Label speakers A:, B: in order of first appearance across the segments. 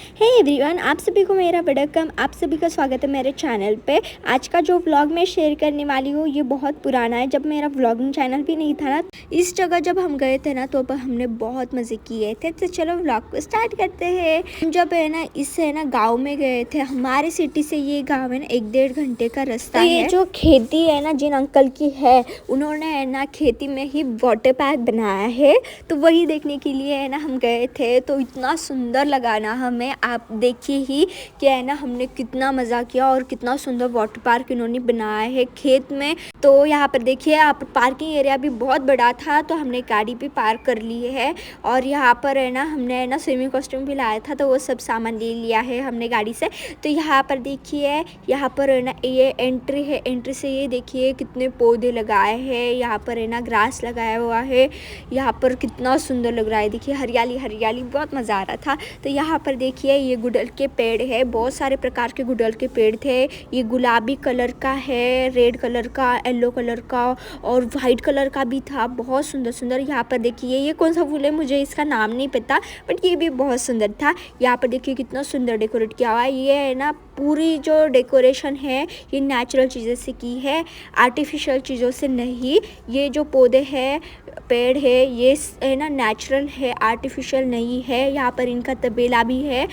A: Hey everyone, आप सभी को मेरा वेलकम। आप सभी का स्वागत है मेरे चैनल पे। आज का जो व्लॉग मैं शेयर करने वाली हूँ ये बहुत पुराना है, जब मेरा व्लॉगिंग चैनल भी नहीं था ना। इस जगह जब हम गए थे ना तो हमने बहुत मज़े किए थे। तो चलो व्लॉग को स्टार्ट करते हैं। जब है ना इससे ना गाँव में गए थे, हमारे सिटी से ये गाँव है ना 1-1.5 घंटे का रास्ता है। ये जो खेती है ना जिन अंकल की है, उन्होंने है ना खेती में ही वाटर पार्क बनाया है, तो वही देखने के लिए है ना हम गए थे। तो इतना सुंदर लगा ना हमें, आप देखिए ही कि है ना हमने कितना मज़ा किया और कितना सुंदर वाटर पार्क इन्होंने बनाया है खेत में। तो यहाँ पर देखिए आप, पार्किंग एरिया भी बहुत बड़ा था, तो हमने गाड़ी भी पार्क कर ली है। और यहाँ पर है ना हमने है ना स्विमिंग कॉस्ट्यूम भी लाया था, तो वो सब सामान ले लिया है हमने गाड़ी से। तो यहाँ पर देखिए, यहाँ पर है ना ये एंट्री है, एंट्री से ये देखिए कितने पौधे लगाए हैं। यहाँ पर है ना ग्रास लगाया हुआ है। यहाँ पर कितना सुंदर लग रहा है, देखिए हरियाली हरियाली, बहुत मज़ा आ रहा था। तो यहाँ पर देखिए ये गुड़हल के पेड़ है, बहुत सारे प्रकार के गुड़हल के पेड़ थे। ये गुलाबी कलर का है, रेड कलर का, येलो कलर का और वाइट कलर का भी था, बहुत सुंदर सुंदर। यहाँ पर देखिए ये कौन सा फूल है, मुझे इसका नाम नहीं पता, बट ये भी बहुत सुंदर था। यहाँ पर देखिए कितना सुंदर डेकोरेट किया हुआ है। ये है ना पूरी जो डेकोरेशन है ये नेचुरल चीज़ों से की है, आर्टिफिशियल चीज़ों से नहीं। ये जो पौधे हैं, पेड़ है, ये है ना नेचुरल है, आर्टिफिशियल नहीं है। यहाँ पर इनका तबेला भी है।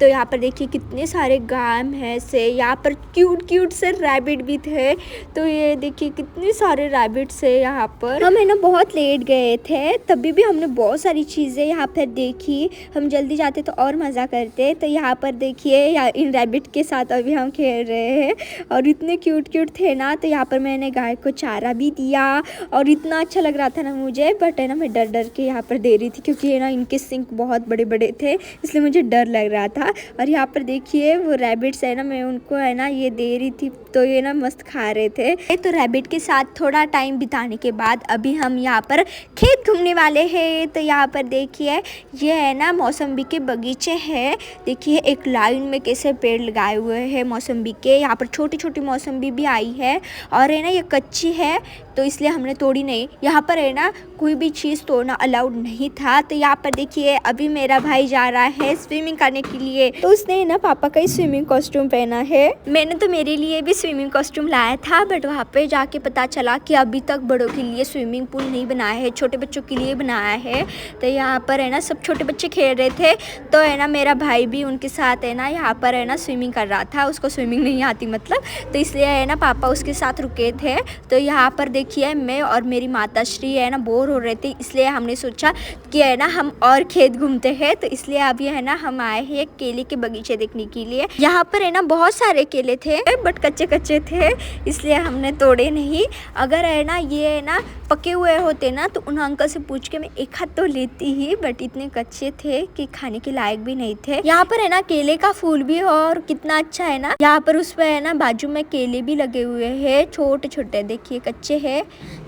A: तो यहाँ पर देखिए कितने सारे गाय हैं से, यहाँ पर क्यूट क्यूट से रैबिट भी थे। तो ये देखिए कितने सारे रैबिट्स है यहाँ पर। हम है ना बहुत लेट गए थे, तभी भी हमने बहुत सारी चीज़ें यहाँ पर देखी। हम जल्दी जाते तो और मज़ा करते। तो यहाँ पर देखिए इन रैबिट के साथ अभी हम खेल रहे हैं और इतने क्यूट क्यूट थे ना। तो यहाँ पर मैंने गाय को चारा भी दिया और इतना अच्छा लग रहा था ना मुझे, बट है ना मैं डर डर के यहाँ पर दे रही थी, क्योंकि है ना इनके सिंक बहुत बड़े बड़े थे, इसलिए मुझे डर लग रहा था। और यहाँ पर देखिए वो रैबिट्स है ना, मैं उनको है ना ये दे रही थी, तो ये ना मस्त खा रहे थे। तो रैबिट के साथ थोड़ा टाइम बिताने के बाद अभी हम यहाँ पर खेत घूमने वाले हैं। तो यहाँ पर देखिए ये है ना मौसम्बी के बगीचे हैं। देखिए एक लाइन में कैसे पेड़ लगाए हुए हैं मौसम्बी के। यहाँ पर छोटी छोटी मौसम्बी भी आई है और है ना ये कच्ची है, तो इसलिए हमने तोड़ी नहीं। यहाँ पर है ना कोई भी चीज़ तोड़ना अलाउड नहीं था। तो यहाँ पर देखिए अभी मेरा भाई जा रहा है स्विमिंग करने के लिए, तो उसने ना पापा का ही स्विमिंग कॉस्ट्यूम पहना है। मैंने तो मेरे लिए भी स्विमिंग कॉस्ट्यूम लाया था, बट वहाँ पे जाके पता चला कि अभी तक बड़ों के लिए स्विमिंग पूल नहीं बनाया है, छोटे बच्चों के लिए बनाया है। तो यहाँ पर है ना सब छोटे बच्चे खेल रहे थे, तो है ना मेरा भाई भी उनके साथ है ना यहाँ पर है ना स्विमिंग कर रहा था। उसको स्विमिंग नहीं आती मतलब, तो इसलिए है ना पापा उसके साथ रुके थे। तो यहाँ पर देखिए मैं और मेरी माता श्री है ना बोर हो रहे थे, इसलिए हमने सोचा कि है ना हम और खेत घूमते हैं। तो इसलिए अभी है ना हम आए हैं केले के बगीचे देखने के लिए। यहाँ पर है ना बहुत सारे केले थे, बट कच्चे कच्चे थे, इसलिए हमने तोड़े नहीं। अगर है ना ये है ना पके हुए होते ना तो उन अंकल से पूछ के मैं एक हाथ तो लेती ही, बट इतने कच्चे थे कि खाने के लायक भी नहीं थे। यहाँ पर है ना केले का फूल भी और कितना अच्छा है ना, यहाँ पर उस पर है ना बाजू में केले भी लगे हुए हैं, छोटे छोटे, देखिए कच्चे हैं।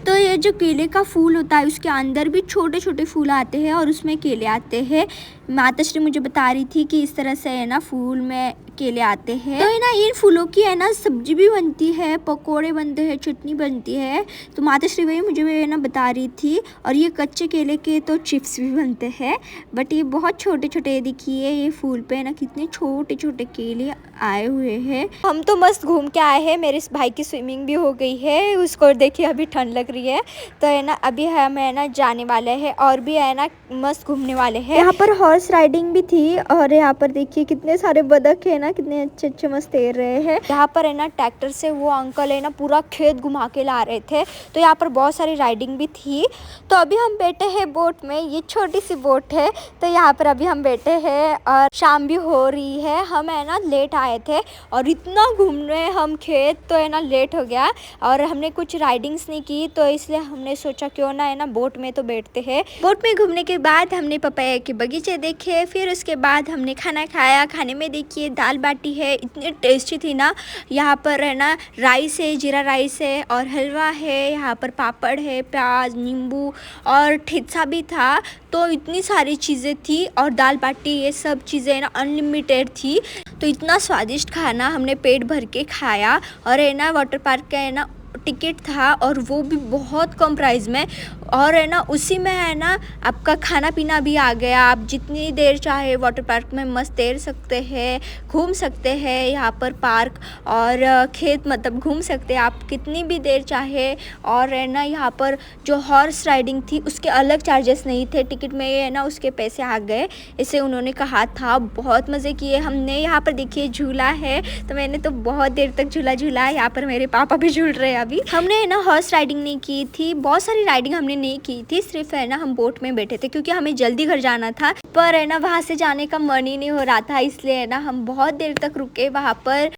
A: तो ये जो केले का फूल होता है उसके अंदर भी छोटे छोटे फूल आते हैं और उसमें केले आते हैं। माताश्री मुझे बता रही थी कि इस तरह से है ना फूल में केले आते हैं। तो है ना इन फूलों की है ना सब्जी भी बनती है, पकोड़े बनते हैं, चटनी बनती है। तो माताश्री वही मुझे है ना बता रही थी। और ये कच्चे केले के तो चिप्स भी बनते हैं, बट ये बहुत छोटे छोटे, देखिए ये फूल पे है ना कितने छोटे छोटे केले आए हुए हैं। हम तो मस्त घूम के आए हैं, मेरे भाई की स्विमिंग भी हो गई है, उसको देखिए अभी ठंड लग रही है। तो है ना अभी हम है ना जाने वाले हैं और भी है ना मस्त घूमने वाले हैं। यहाँ पर हॉर्स राइडिंग भी थी और यहाँ पर देखिए कितने सारे बतख है ना, कितने अच्छे अच्छे मस्त तैर रहे हैं। यहाँ पर है ना ट्रैक्टर से वो अंकल है ना पूरा खेत घुमा के ला रहे थे। तो यहाँ पर बहुत सारी राइडिंग भी थी। तो अभी हम बैठे हैं बोट में, ये छोटी सी बोट है। तो यहाँ पर अभी हम बैठे हैं और शाम भी हो रही है। हम है ना लेट आए थे और इतना घूम रहे हम खेत, तो है ना लेट हो गया और हमने कुछ राइडिंग्स नहीं की, तो इसलिए हमने सोचा क्यों ना है ना बोट में तो बैठते हैं। बोट में घूमने के बाद हमने पपाया के बगीचे देखे, फिर उसके बाद हमने खाना खाया। खाने में देखिए दाल बाटी है, इतनी टेस्टी थी ना। यहाँ पर है ना राइस है, जीरा राइस है और हलवा है, यहाँ पर पापड़ है, प्याज, नींबू और ठेचा भी था। तो इतनी सारी चीज़ें थी और दाल बाटी, ये सब चीज़ें ना अनलिमिटेड थी। तो इतना स्वादिष्ट खाना हमने पेट भर के खाया। और है ना वाटर पार्क का है ना टिकट था और वो भी बहुत कम प्राइस में, और है ना उसी में है ना आपका खाना पीना भी आ गया। आप जितनी देर चाहे वाटर पार्क में मस्त तैर सकते हैं, घूम सकते हैं। यहाँ पर पार्क और खेत मतलब घूम सकते हैं आप कितनी भी देर चाहे। और है ना यहाँ पर जो हॉर्स राइडिंग थी उसके अलग चार्जेस नहीं थे, टिकट में है ना उसके पैसे आ गए, इसे उन्होंने कहा था। बहुत मज़े किए हमने। यहाँ पर देखिए झूला है, तो मैंने तो बहुत देर तक झूला। यहाँ पर मेरे पापा भी झूल रहे हैं। अभी हमने है ना हॉर्स राइडिंग नहीं की थी, बहुत सारी राइडिंग हमने नहीं की थी, सिर्फ है ना हम बोट में बैठे थे क्योंकि हमें जल्दी घर जाना था। पर है ना वहाँ से जाने का मन ही नहीं हो रहा था, इसलिए है ना हम बहुत देर तक रुके वहाँ पर।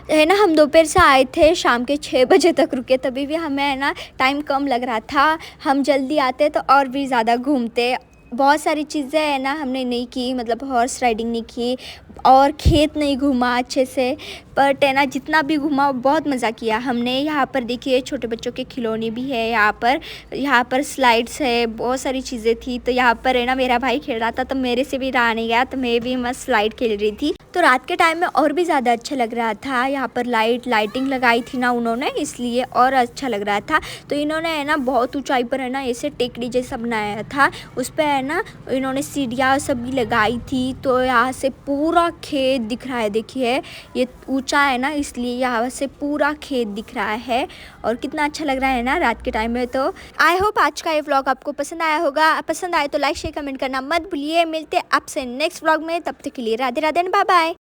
A: है ना हम दोपहर से आए थे, शाम के 6 बजे तक रुके, तभी भी हमें है ना टाइम कम लग रहा था। हम जल्दी आते तो और भी ज़्यादा घूमते। बहुत सारी चीज़ें है ना हमने नहीं की, मतलब हॉर्स राइडिंग नहीं की और खेत नहीं घूमा अच्छे से। बट है ना जितना भी घूमा बहुत मज़ा किया हमने। यहाँ पर देखिए छोटे बच्चों के खिलौने भी है, यहाँ पर स्लाइड्स है, बहुत सारी चीज़ें थी। तो यहाँ पर है ना मेरा भाई खेल रहा था, तो मेरे से भी रहा नहीं गया, तो मैं भी मस्त स्लाइड खेल रही थी। तो रात के टाइम में और भी ज़्यादा अच्छा लग रहा था। यहाँ पर लाइटिंग लगाई थी ना उन्होंने, इसलिए और अच्छा लग रहा था। तो इन्होंने है ना बहुत ऊंचाई पर है ना ऐसे टेकड़ी जैसा बनाया था, उस पर है ना इन्होंने सीढ़ियाँ सब भी लगाई थी। तो यहाँ से पूरा खेत दिख रहा है, देखिए ये ऊंचा है ना इसलिए यहाँ से पूरा खेत दिख रहा है। और कितना अच्छा लग रहा है ना रात के टाइम में। तो आई होप आज का ये व्लॉग आपको पसंद आया होगा। पसंद आए तो लाइक शेयर कमेंट करना मत भूलिए। मिलते आपसे नेक्स्ट व्लॉग में, तब तक के लिए राधे राधे, बाय बाय।